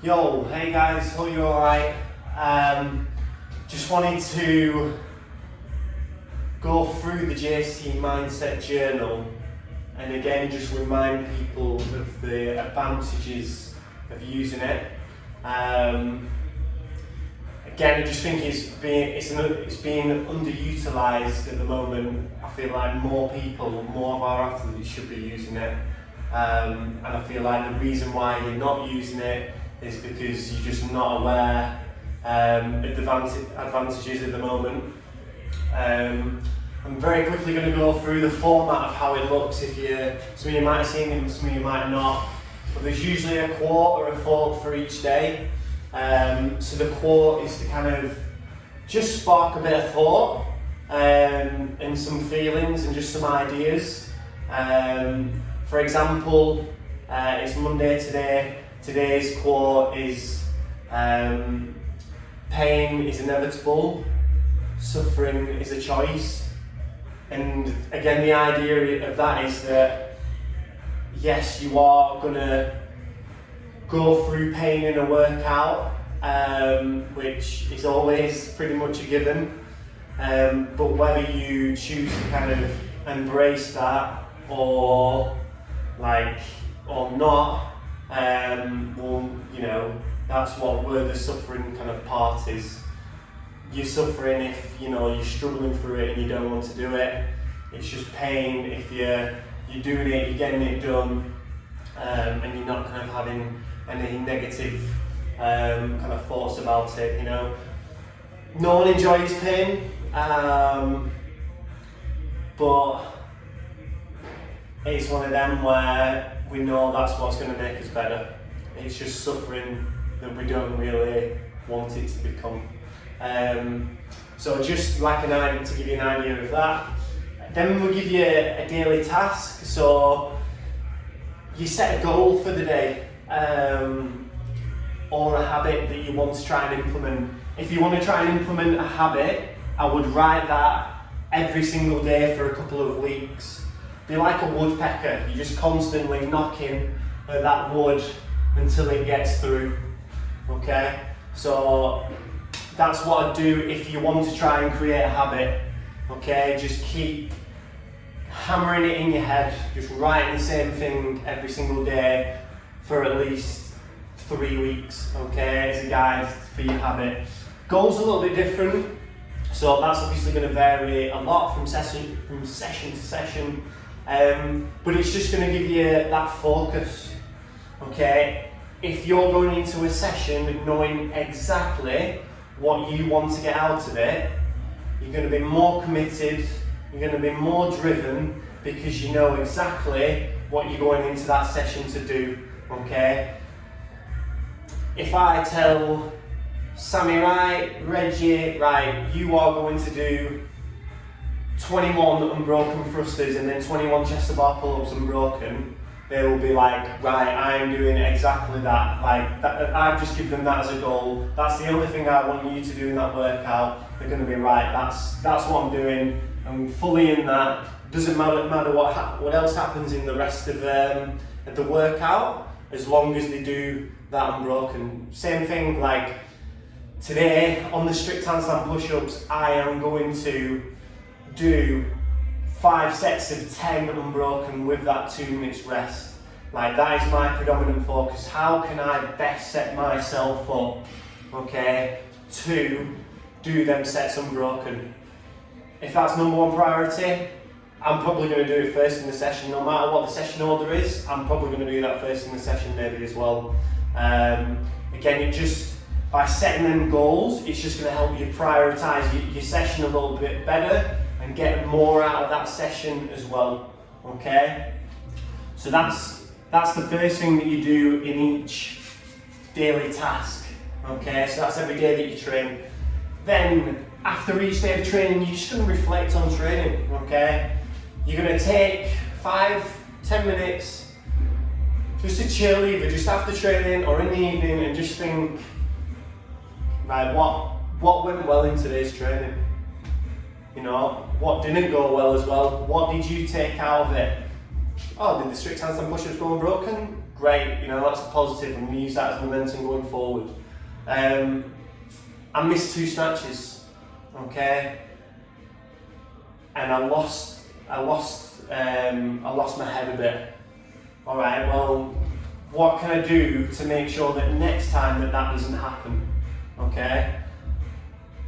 Yo, hey guys, hope you're alright. Just wanted to go through the JST Mindset Journal and again just remind people of the advantages of using it. Again, I just think it's being underutilised at the moment. I feel like more of our athletes should be using it. And I feel like the reason why you're not using it is because you're just not aware of the advantages at the moment. I'm very quickly going to go through the format of how it looks. Some of you might have seen it, some of you might not. But there's usually a quote or a thought for each day. So the quote is to kind of just spark a bit of thought and some feelings and just some ideas. For example, it's Monday today. Today's quote is, pain is inevitable, suffering is a choice. And again, the idea of that is that, yes, you are going to go through pain in a workout, which is always pretty much a given. But whether you choose to kind of embrace that or not, well, that's where the suffering kind of part is. You're suffering if you're struggling through it and you don't want to do it. It's just pain if you're doing it, you're getting it done, and you're not kind of having any negative kind of thoughts about it. No one enjoys pain, but it's one of them where we know that's what's going to make us better. It's just suffering that we don't really want it to become. So just like to give you an idea of that. Then we'll give you a daily task. So you set a goal for the day, or a habit that you want to try and implement. If you want to try and implement a habit, I would write that every single day for a couple of weeks. Be like a woodpecker, you're just constantly knocking at that wood until it gets through, okay? So that's what I'd do if you want to try and create a habit, okay? Just keep hammering it in your head, just writing the same thing every single day for at least 3 weeks, okay, as a guide for your habit. Goals are a little bit different, so that's obviously going to vary a lot from session to session. But it's just going to give you that focus, okay? If you're going into a session knowing exactly what you want to get out of it, you're going to be more committed, you're going to be more driven because you know exactly what you're going into that session to do, okay? If I tell Sammy, Reggie, you are going to do 21 unbroken thrusters and then 21 chest to bar pull-ups unbroken, they will be like, right, I'm doing exactly that. I've just given them that as a goal. That's the only thing I want you to do in that workout. They're going to be right. That's what I'm doing. I'm fully in that. Doesn't matter what else happens in the rest of the workout, as long as they do that unbroken. Same thing like today on the strict handstand push-ups, I am going to do 5 sets of 10 unbroken with that 2 minutes rest. That is my predominant focus. How can I best set myself up, okay, to do them sets unbroken? If that's number one priority, I'm probably going to do it first in the session. No matter what the session order is, I'm probably going to do that first in the session maybe as well. Again, by setting them goals, it's just going to help you prioritise your session a little bit better and get more out of that session as well, okay? So that's the first thing that you do in each daily task, okay? So that's every day that you train. Then, after each day of training, you're just going to reflect on training, okay? You're going to take 5-10 minutes just to chill, either just after training or in the evening, and just think, right, what went well in today's training? What didn't go well as well? What did you take out of it? Oh, did the strict handstand push-ups go unbroken? great, you know, that's a positive, and we use that as momentum going forward. I missed 2 snatches, okay, and I lost my head a bit. All right, well, what can I do to make sure that next time that doesn't happen? Okay.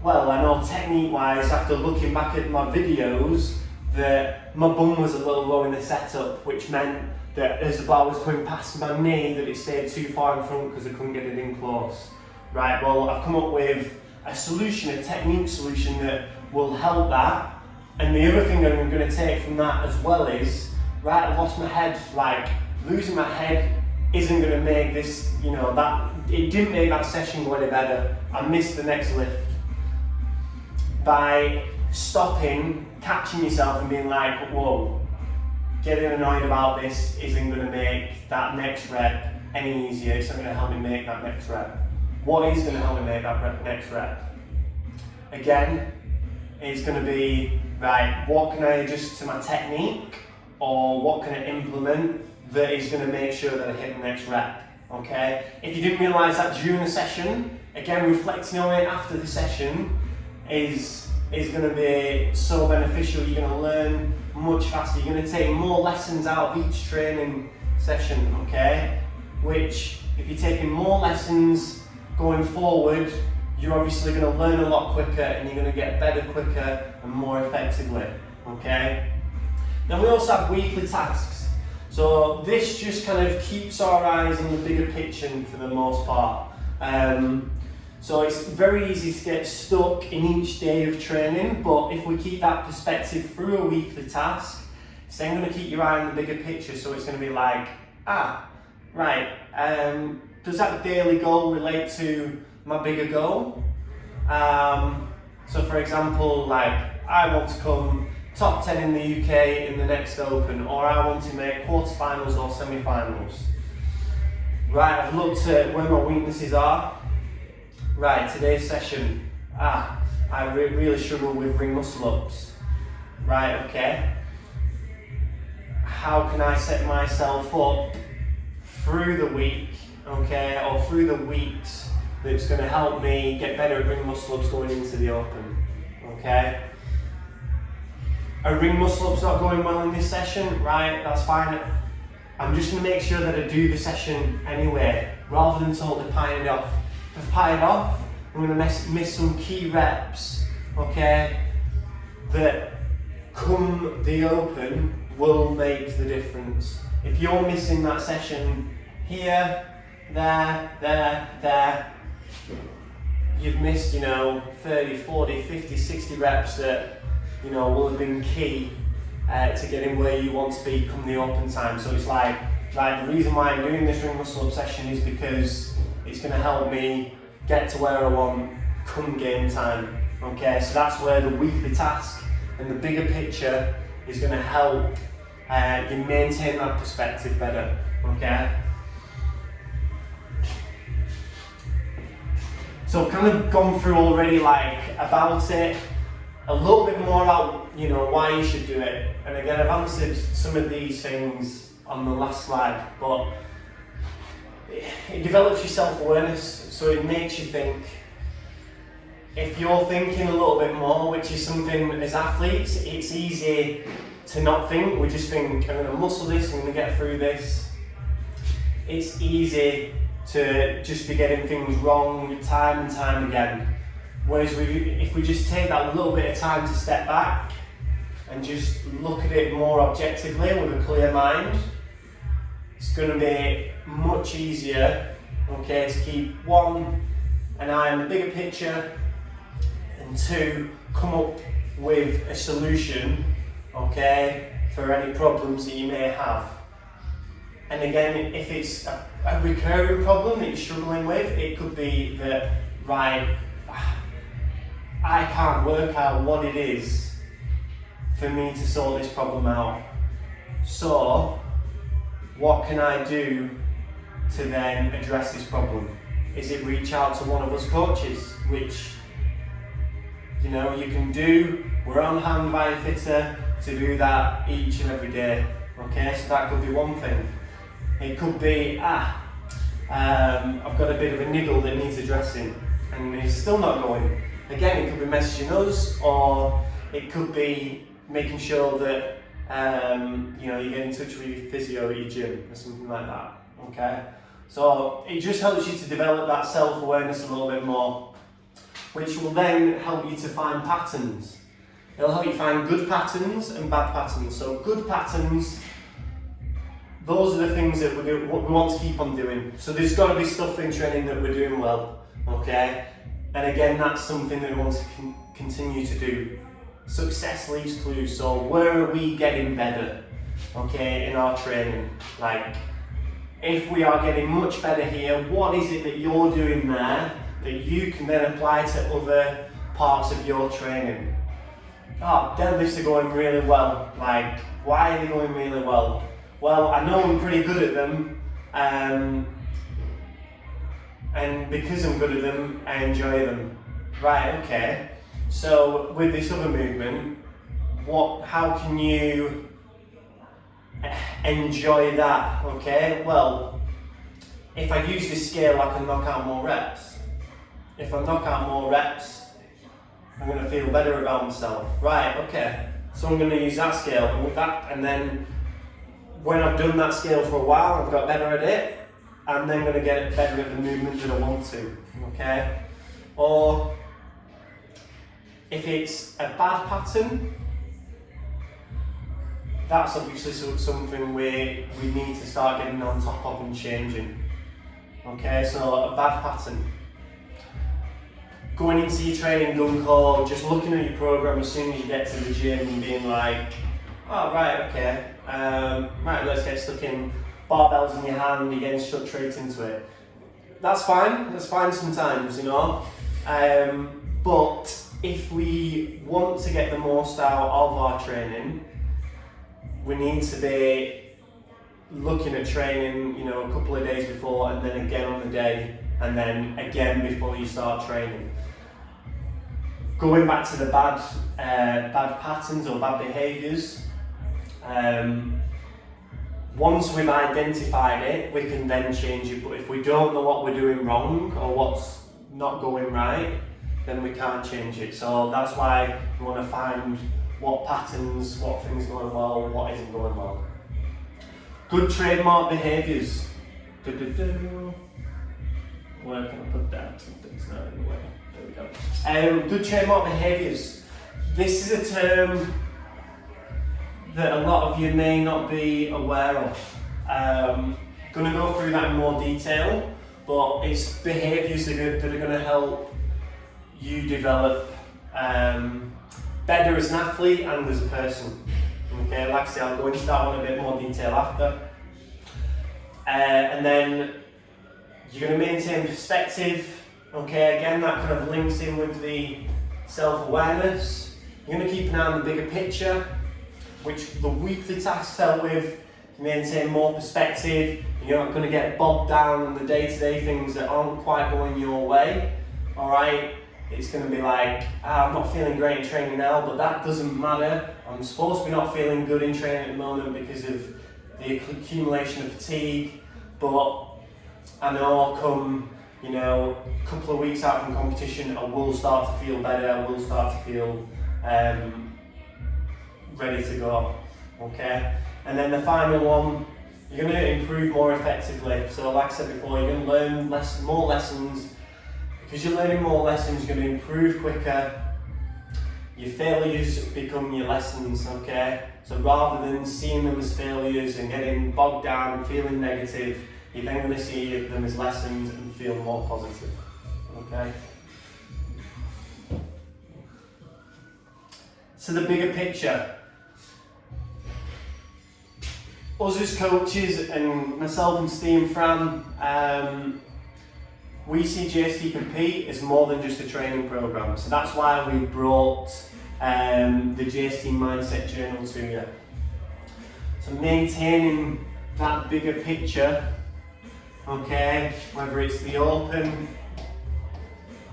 Well, I know technique-wise, after looking back at my videos, that my bum was a little low in the setup, which meant that as the bar was coming past my knee, that it stayed too far in front because I couldn't get it in close. Right, well, I've come up with a solution, a technique solution that will help that. And the other thing that I'm going to take from that as well is, right, I lost my head. Like, losing my head isn't going to make this, you know, it didn't make that session go any better. I missed the next lift. By stopping, catching yourself and being like, whoa, getting annoyed about this isn't going to make that next rep any easier. It's not going to help me make that next rep. What is going to help me make that next rep? Again, it's going to be, right, what can I adjust to my technique, or what can I implement that is going to make sure that I hit the next rep, okay? If you didn't realise that during the session, again, reflecting on it after the session is going to be so beneficial. You're going to learn much faster. You're going to take more lessons out of each training session, okay? Which, if you're taking more lessons going forward, you're obviously going to learn a lot quicker, and you're going to get better quicker and more effectively, okay? Then we also have weekly tasks. So this just kind of keeps our eyes on the bigger picture for the most part. So it's very easy to get stuck in each day of training, but if we keep that perspective through a weekly task, it's then going to keep your eye on the bigger picture. So it's going to be like, right, does that daily goal relate to my bigger goal? So for example, like, I want to come top 10 in the UK in the next Open, or I want to make quarterfinals or semi-finals. Right, I've looked at where my weaknesses are. Right, today's session, I really struggle with ring muscle ups. Right, okay. How can I set myself up through the week, okay, or through the weeks, that's going to help me get better at ring muscle ups going into the Open, okay? A ring muscle up's not going well in this session, right, that's fine. I'm just going to make sure that I do the session anyway, rather than totally pieing it off. If I pie it off, I'm going to miss some key reps, okay, that come the Open will make the difference. If you're missing that session here, there, you've missed, you know, 30, 40, 50, 60 reps that, you know, will have been key to getting where you want to be come the Open time. So it's like the reason why I'm doing this ring muscle up session is because it's going to help me get to where I want come game time. Okay, so that's where the weekly task and the bigger picture is going to help you maintain that perspective better. Okay. So I've kind of gone through already about it, a little bit more about, you know, why you should do it. And again, I've answered some of these things on the last slide, but it develops your self-awareness, so it makes you think. If you're thinking a little bit more, which is something as athletes, it's easy to not think. We just think, I'm going to muscle this, I'm going to get through this. It's easy to just be getting things wrong time and time again. Whereas if we just take that little bit of time to step back and just look at it more objectively with a clear mind, it's going to be much easier, okay, to keep one, an eye on the bigger picture, and two, come up with a solution, okay, for any problems that you may have. And again, if it's a recurring problem that you're struggling with, it could be that, right, I can't work out what it is for me to sort this problem out. So, what can I do to then address this problem? Is it reach out to one of us coaches, which, you know, you can do. We're on hand via Fitter to do that each and every day. Okay, so that could be one thing. It could be, I've got a bit of a niggle that needs addressing, and it's still not going. Again, it could be messaging us, or it could be making sure that you get in touch with your physio at your gym or something like that. Okay, so it just helps you to develop that self-awareness a little bit more, which will then help you to find patterns. It'll help you find good patterns and bad patterns. So good patterns, those are the things that we want to keep on doing. So there's got to be stuff in training that we're doing well, okay? And again, that's something that we want to continue to do. Success leaves clues. So where are we getting better, okay, in our training? Like, if we are getting much better here, what is it that you're doing there that you can then apply to other parts of your training? Deadlifts are going really well. Like, why are they going really well? Well, I know I'm pretty good at them, and because I'm good at them, I enjoy them. Right, okay. So with this other movement, how can you enjoy that? Okay, well, if I use this scale, I can knock out more reps. If I knock out more reps, I'm going to feel better about myself. Right, okay. So I'm going to use that scale and then when I've done that scale for a while, I've got better at it, I'm then going to get better at the movement that I want to, okay? Or if it's a bad pattern, that's obviously something we need to start getting on top of and changing. Okay, so a bad pattern. Going into your training gun call, just looking at your program as soon as you get to the gym and being like, oh right, okay, right, let's get stuck in, barbells in your hand, you're getting stuck straight into it. That's fine sometimes, you know, but if we want to get the most out of our training, we need to be looking at training, you know, a couple of days before and then again on the day and then again before you start training. Going back to the bad patterns or bad behaviours, once we've identified it, we can then change it. But if we don't know what we're doing wrong or what's not going right, then we can't change it. So that's why we want to find what patterns, what things are going well, what isn't going well. Good trademark behaviours. Where can I put that? Something's not in the way. There we go. Good trademark behaviours. This is a term that a lot of you may not be aware of. Going to go through that in more detail, but it's behaviours that are going to help you develop better as an athlete and as a person. Okay, like I say, I'll go into that one in a bit more detail after. And then you're going to maintain perspective. Okay, again, that kind of links in with the self-awareness. You're going to keep an eye on the bigger picture, which the weekly tasks help with. You maintain more perspective. You're not going to get bogged down in the day-to-day things that aren't quite going your way. All right, it's going to be like, I'm not feeling great in training now, but that doesn't matter. I'm supposed to be not feeling good in training at the moment because of the accumulation of fatigue, but I know come, you know, a couple of weeks out from competition, I will start to feel better, I will start to feel ready to go, okay? And then the final one, you're going to improve more effectively. So like I said before, you're going to learn more lessons. Because you're learning more lessons, you're going to improve quicker. Your failures become your lessons, okay? So rather than seeing them as failures and getting bogged down and feeling negative, you're then going to see them as lessons and feel more positive, okay? So the bigger picture. Us as coaches and myself and Steve and Fran, we see JST Compete as more than just a training program. So that's why we brought the JST Mindset Journal to you. So maintaining that bigger picture, okay, whether it's the open,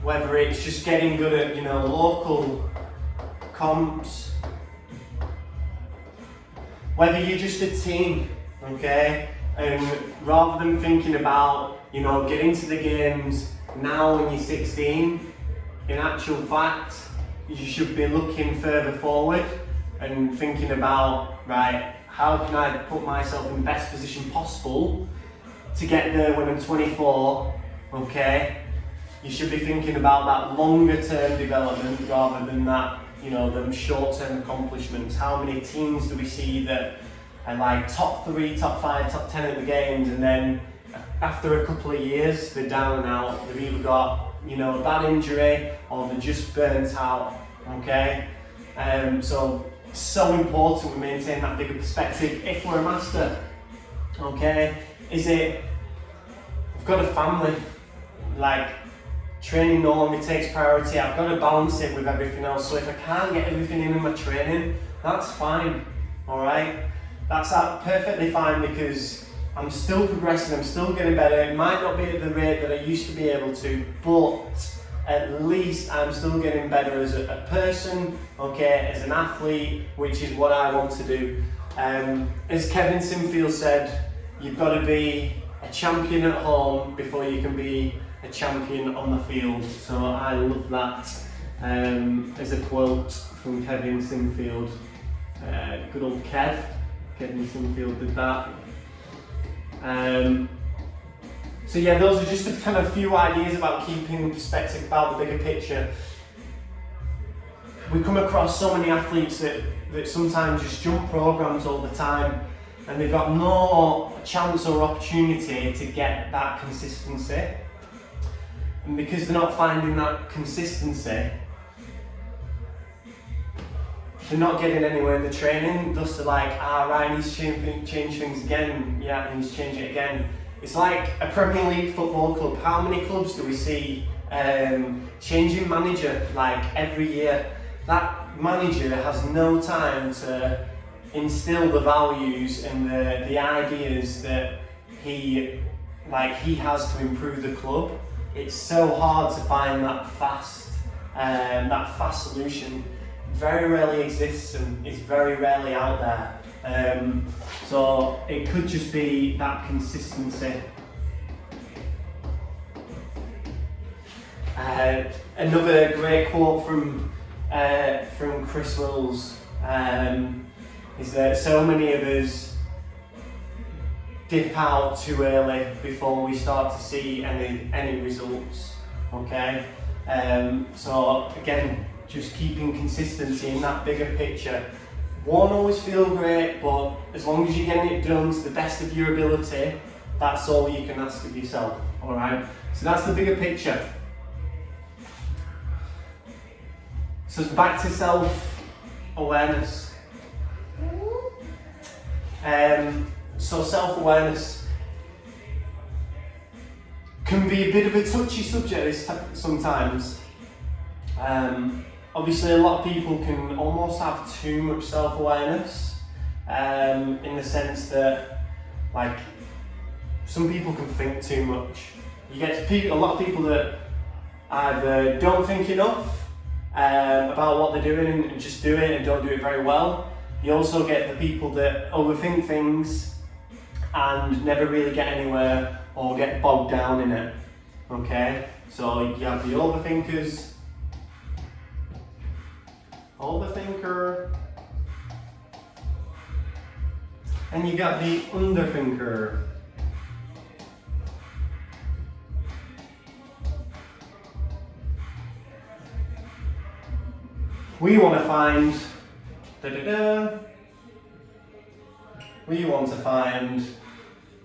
whether it's just getting good at, you know, local comps, whether you're just a team, okay, And rather than thinking about, getting to the games now when you're 16, in actual fact, you should be looking further forward and thinking about, right, how can I put myself in the best position possible to get there when I'm 24, okay? You should be thinking about that longer term development rather than that, them short term accomplishments. How many teams do we see that are like top 3, top 5, top 10 at the games, and then after a couple of years they're down and out. They've either got, a bad injury or they're just burnt out, okay? So important we maintain that bigger perspective if we're a master, okay? I've got a family, like training normally takes priority. I've got to balance it with everything else. So if I can't get everything in my training, that's fine, all right? That's perfectly fine, because I'm still progressing, I'm still getting better. It might not be at the rate that I used to be able to, but at least I'm still getting better as a person, okay, as an athlete, which is what I want to do. As Kevin Sinfield said, you've got to be a champion at home before you can be a champion on the field. So I love that as a quote from Kevin Sinfield. Good old Kevin Sinfield did that. So yeah, those are just a kind of few ideas about keeping in perspective about the bigger picture. We come across so many athletes that sometimes just jump programs all the time, and they've got no chance or opportunity to get that consistency. And because they're not finding that consistency, they're not getting anywhere in the training. Thus they're like, right, I need to change things again. Yeah, I need to change it again. It's like a Premier League football club. How many clubs do we see changing manager like every year? That manager has no time to instill the values and the ideas that he has to improve the club. It's so hard to find that fast solution. Very rarely exists and is very rarely out there. So it could just be that consistency. Another great quote from Chris Wills is that so many of us dip out too early before we start to see any results. Okay, so again, just keeping consistency in that bigger picture. Won't always feel great, but as long as you're getting it done to the best of your ability, that's all you can ask of yourself. All right. So that's the bigger picture. So back to self-awareness. So self-awareness can be a bit of a touchy subject sometimes. Obviously, a lot of people can almost have too much self-awareness, in the sense that, like, some people can think too much. You get a lot of people that either don't think enough about what they're doing and just do it and don't do it very well. You also get the people that overthink things and never really get anywhere or get bogged down in it. Okay, so you have the overthinker, and you got the underthinker. We want to find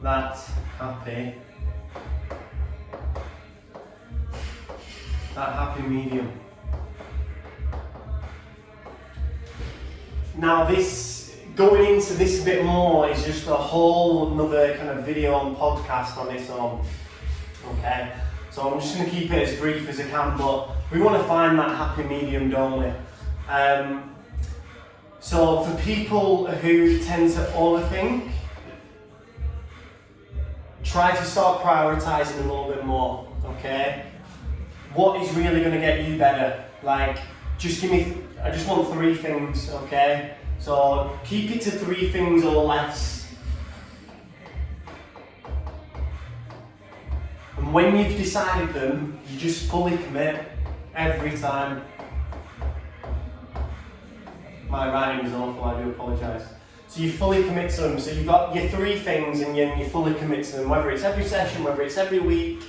that happy medium. Now going into this a bit more is just a whole another kind of video and podcast on its own. Okay, so I'm just going to keep it as brief as I can, but we want to find that happy medium, don't we? So for people who tend to overthink, try to start prioritizing a little bit more, okay? What is really going to get you better? Like, I just want 3 things, okay? So keep it to 3 things or less. And when you've decided them, you just fully commit every time. My writing is awful, I do apologise. So you fully commit to them. So you've got your 3 things and you fully commit to them, whether it's every session, whether it's every week,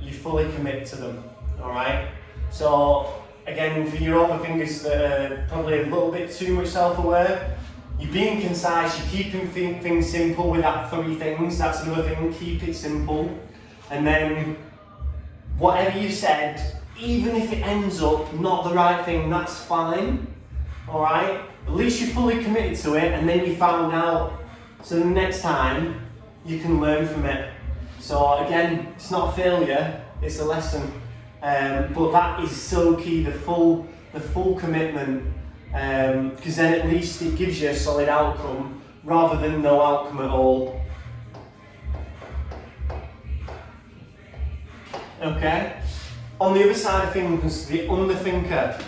you fully commit to them, alright? So again, for your overthinkers that are probably a little bit too much self-aware, you're being concise, you're keeping things simple with that 3 things. That's another thing, keep it simple. And then whatever you said, even if it ends up not the right thing, that's fine, alright? At least you're fully committed to it and then you found out, so the next time you can learn from it. So again, it's not a failure, it's a lesson. But that is so key, the full commitment, because then at least it gives you a solid outcome rather than no outcome at all. Okay? On the other side of things, the underthinker.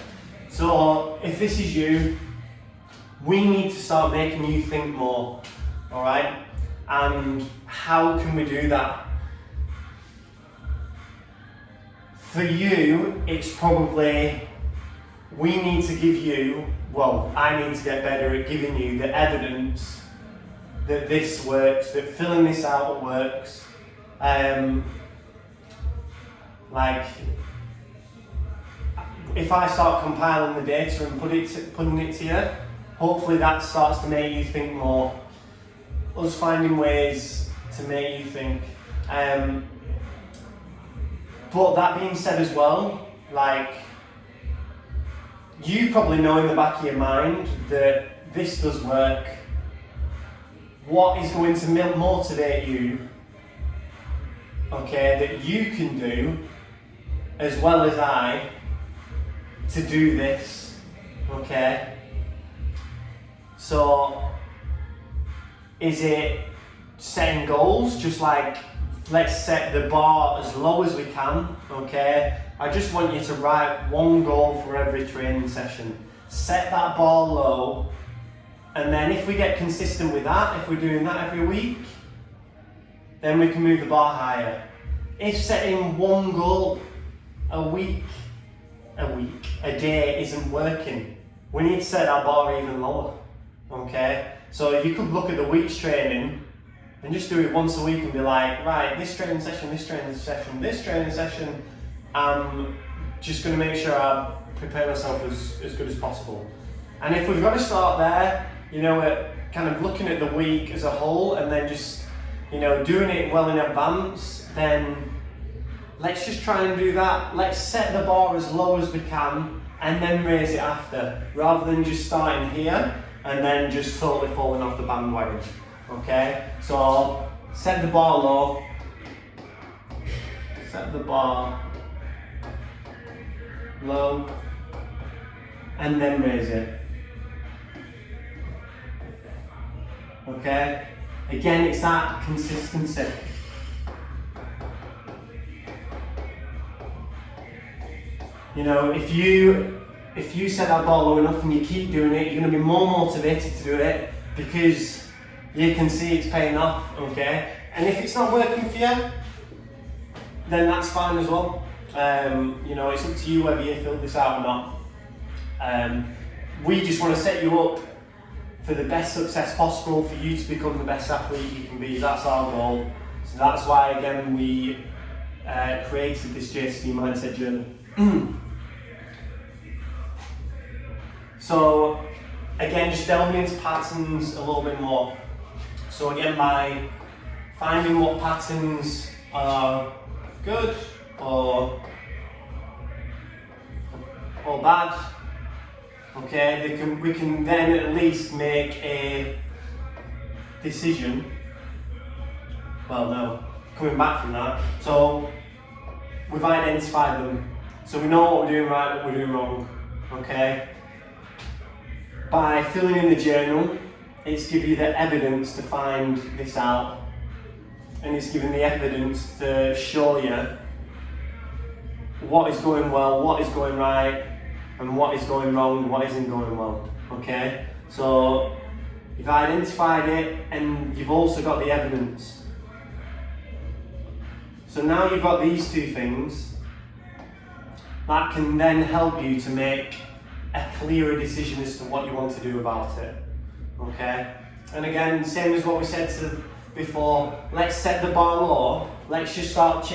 So if this is you, we need to start making you think more, alright? And how can we do that? For you, it's probably, we need to give you, well, I need to get better at giving you the evidence that this works, that filling this out works. Like, if I start compiling the data and putting it to you, hopefully that starts to make you think more. Us finding ways to make you think. But that being said as well, like, you probably know in the back of your mind that this does work. What is going to motivate you, okay, that you can do, as well as I, to do this, okay? So, is it setting goals, just like, let's set the bar as low as we can, okay? I just want you to write 1 goal for every training session. Set that bar low, and then if we get consistent with that, if we're doing that every week, then we can move the bar higher. If setting 1 goal a day isn't working, we need to set our bar even lower, okay? So you could look at the week's training and just do it once a week and be like, right, this training session, this training session, this training session, I'm just going to make sure I prepare myself as good as possible. And if we've got to start there, you know, kind of looking at the week as a whole and then just, you know, doing it well in advance, then let's just try and do that. Let's set the bar as low as we can and then raise it after, rather than just starting here and then just totally falling off the bandwagon. Okay, so set the bar low, set the bar low, and then raise it. Okay, again, it's that consistency. You know, if you set that bar low enough and you keep doing it, you're going to be more motivated to do it because you can see it's paying off, okay? And if it's not working for you, then that's fine as well. You know, it's up to you whether you fill this out or not. We just want to set you up for the best success possible, for you to become the best athlete you can be. That's our goal. So that's why, again, we created this JST Mindset Journal. So, again, just delving into patterns a little bit more. So again, by finding what patterns are good or bad, okay, we can then at least make a decision. Well, no, coming back from that. So we've identified them. So we know what we're doing right, what we're doing wrong, okay? By filling in the journal, it's giving you the evidence to find this out, and it's giving the evidence to show you what is going well, what is going right, and what is going wrong, what isn't going well, okay? So you've identified it and you've also got the evidence, So now you've got these two things that can then help you to make a clearer decision as to what you want to do about it. Okay? And again, same as what we said before, let's set the bar low. Let's just start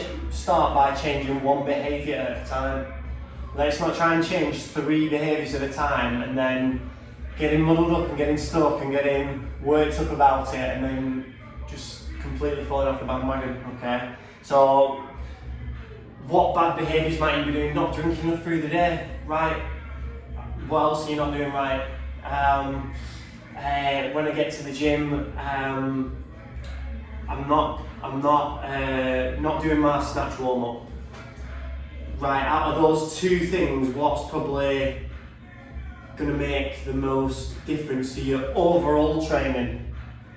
by changing one behaviour at a time. Let's not try and change 3 behaviours at a time and then getting muddled up and getting stuck and getting worked up about it and then just completely falling off the bandwagon, okay? So, what bad behaviours might you be doing? Not drinking enough through the day, right? What else are you not doing right? When I get to the gym, I'm not doing my snatch warm up. Right, out of those 2 things, what's probably going to make the most difference to your overall training?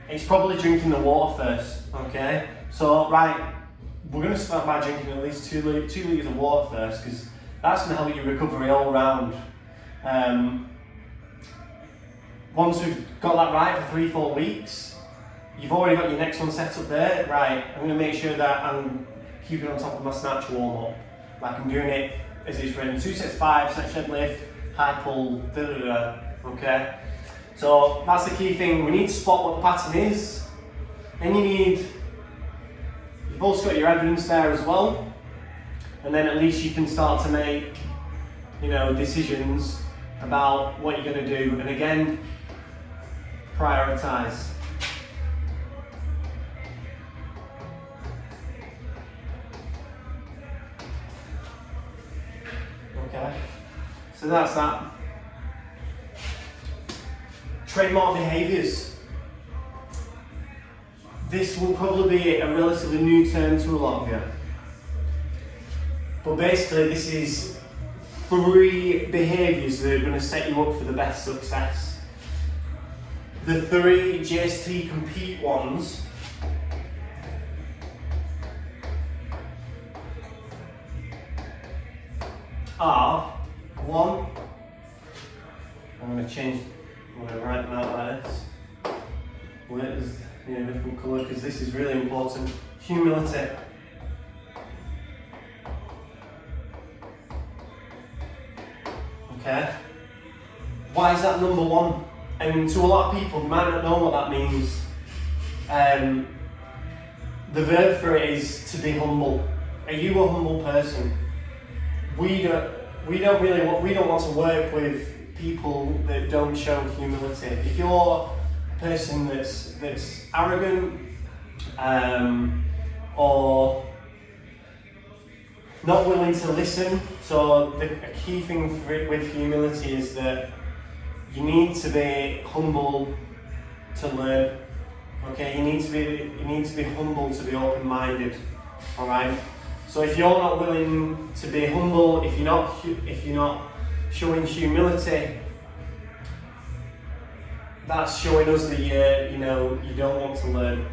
It's probably drinking the water first, okay? So, right, we're going to start by drinking at least 2 litres of water first, because that's going to help your recovery all round. Once we've got that right for 3-4 weeks, you've already got your next one set up there. Right, I'm going to make sure that I'm keeping on top of my snatch warm up. Like I'm doing it as it's written, 2 sets 5, snatch deadlift, high pull, okay? So that's the key thing. We need to spot what the pattern is. Then you've also got your evidence there as well. And then at least you can start to make, decisions about what you're going to do. And again, prioritize. Okay, so that's that. Trademark behaviours. This will probably be a relatively new term to a lot of you. But basically this is 3 behaviours that are going to set you up for the best success. The 3 JST compete ones are 1, I'm going to write them out like this. Where is a different colour because this is really important. Humility. Okay. Why is that number 1? And to a lot of people, you might not know what that means. The verb for it is to be humble. Are you a humble person? We don't want to work with people that don't show humility. If you're a person that's arrogant or not willing to listen, so a key thing with humility is that you need to be humble to learn. Okay, you need to be humble to be open-minded. All right. So if you're not willing to be humble, if you're not showing humility, that's showing us that you don't want to learn.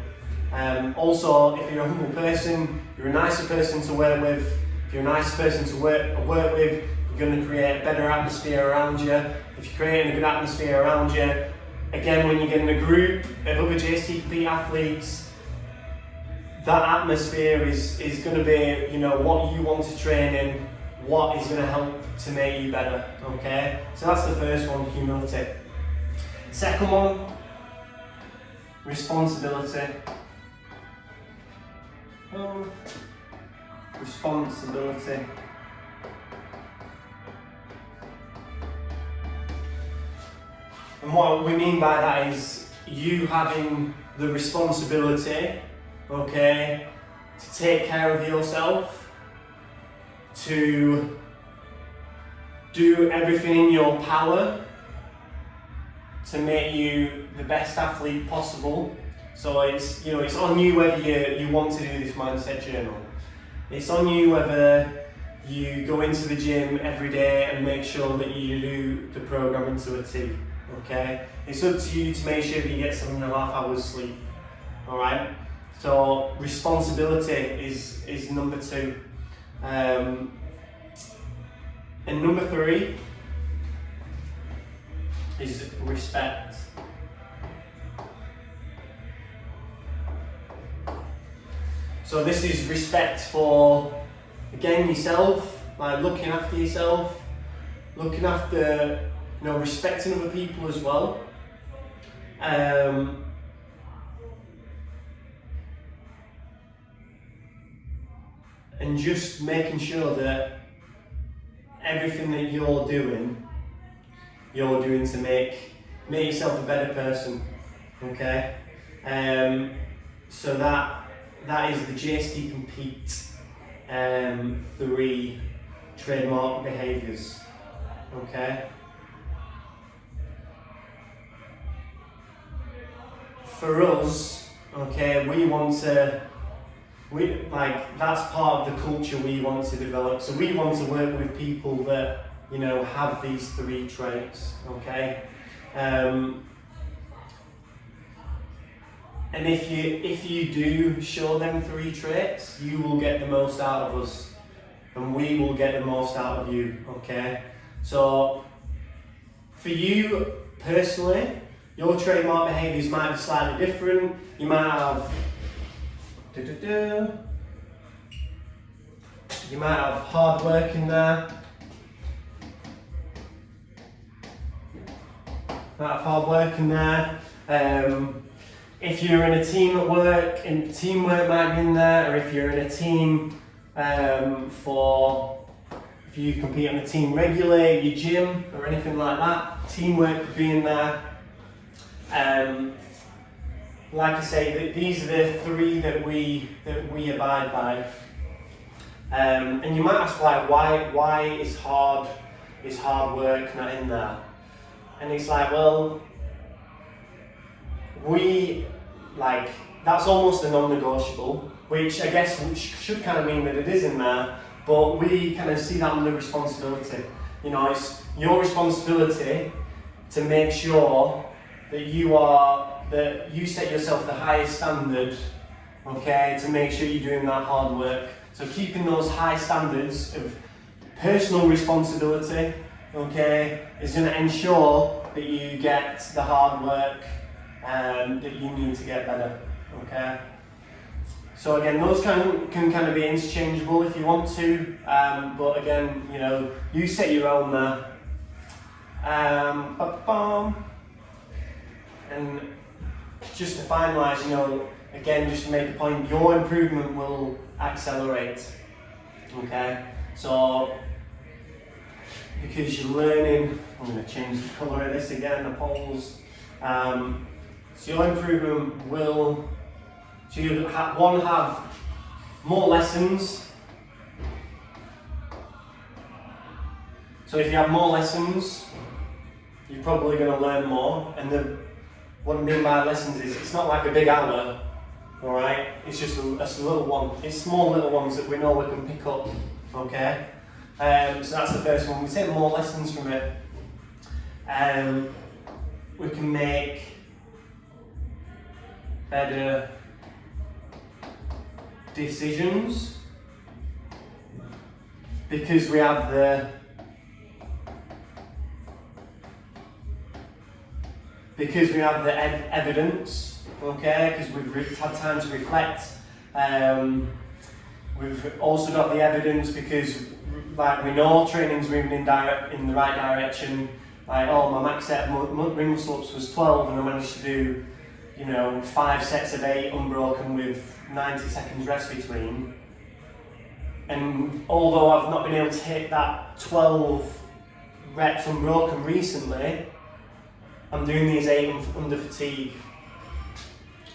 Also, if you're a humble person, you're a nicer person to work with. If you're a nice person to work with, you're going to create a better atmosphere around you. If you're creating a good atmosphere around you, again, when you get in a group of other JST compete athletes, that atmosphere is going to be, what you want to train in, what is going to help to make you better, okay? So that's the first one, humility. Second one, responsibility. Responsibility. And what we mean by that is you having the responsibility, okay, to take care of yourself, to do everything in your power to make you the best athlete possible. So it's on you whether you want to do this mindset journal. It's on you whether you go into the gym every day and make sure that you do the program into a T. Okay? It's up to you to make sure that you get 7.5 hours sleep. Alright? So responsibility is number 2. And number 3 is respect. So this is respect for, again, yourself, like looking after yourself, looking after, respecting other people as well. And just making sure that everything that you're doing to make yourself a better person, okay? So that is the JST Compete 3 trademark behaviours, okay? For us, okay, that's part of the culture we want to develop. So we want to work with people that, have these 3 traits, okay? And if you do show them 3 traits, you will get the most out of us, and we will get the most out of you, okay? So for you personally, your trademark behaviours might be slightly different. You might have hard work in there. If you're in a team at work, and teamwork might be in there, or if you're in a team if you compete on a team regularly, your gym or anything like that, teamwork could be in there. Like I say, these are the 3 that we abide by. And you might ask why is hard work not in there? And it's like, well, that's almost a non-negotiable, which I guess should kind of mean that it is in there, but we kind of see that under responsibility. It's your responsibility to make sure that you set yourself the highest standard, okay, to make sure you're doing that hard work. So keeping those high standards of personal responsibility, okay, is going to ensure that you get the hard work that you need to get better, okay? So again, those can kind of be interchangeable if you want to, but again, you set your own there. And just to finalise, again, just to make the point, your improvement will accelerate, okay? So, because you're learning, I'm going to change the colour of this again, the polls. So your improvement will, so you have more lessons. So if you have more lessons, you're probably going to learn more. And what I mean by lessons is, it's not like a big hour, all right? It's just a little one. It's small little ones that we know we can pick up, okay? So that's the first one. We take more lessons from it. We can make better decisions because we have the evidence, okay, because we've had time to reflect. We've also got the evidence because we know training's moving in the right direction. My max set of ring muscle-ups was 12 and I managed to do 5 sets of 8 unbroken with 90 seconds rest between. And although I've not been able to hit that 12 reps unbroken recently, I'm doing these 8 under fatigue.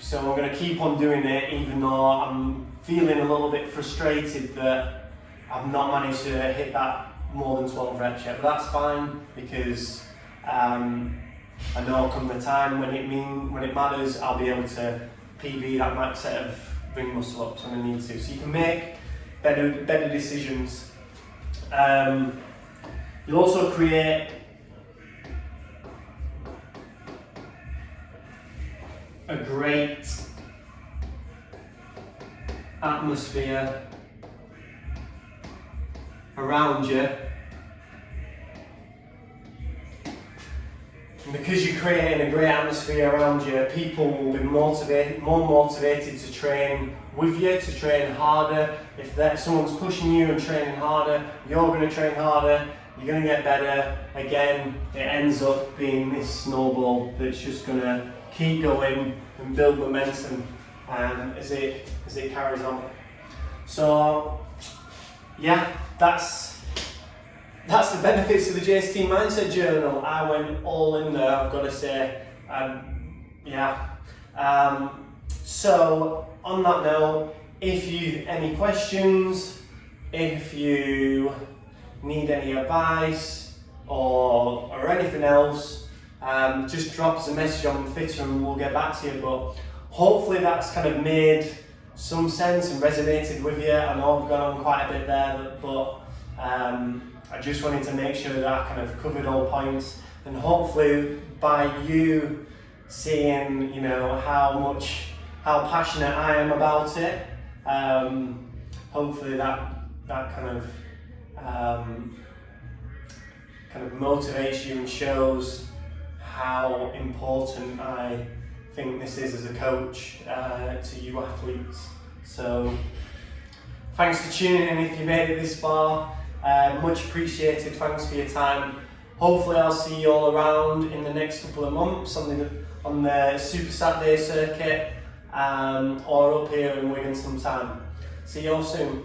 So I'm going to keep on doing it even though I'm feeling a little bit frustrated that I've not managed to hit that more than 12 reps yet. But that's fine because I know come the time when it matters, I'll be able to PB that max set of ring muscle ups when I need to. So you can make better decisions. You'll also create a great atmosphere around you. And because you're creating a great atmosphere around you, people will be more motivated to train with you to train harder. If someone's pushing you and training harder, you're going to train harder, you're going to get better. Again, it ends up being this snowball that's just going to keep going and build momentum as it carries on. So yeah, that's the benefits of the JST Mindset Journal. I went all in there, I've got to say. So on that note, if you've any questions, if you need any advice or anything else, just drop us a message on Twitter and we'll get back to you. But hopefully that's kind of made some sense and resonated with you. I know I've gone on quite a bit there, but I just wanted to make sure that I kind of covered all points, and hopefully by you seeing, you know, how passionate I am about it, hopefully that kind of motivates you and shows how important I think this is as a coach to you athletes. So thanks for tuning in if you made it this far. Much appreciated. Thanks for your time. Hopefully I'll see you all around in the next couple of months on the Super Saturday circuit, or up here in Wigan sometime. See you all soon.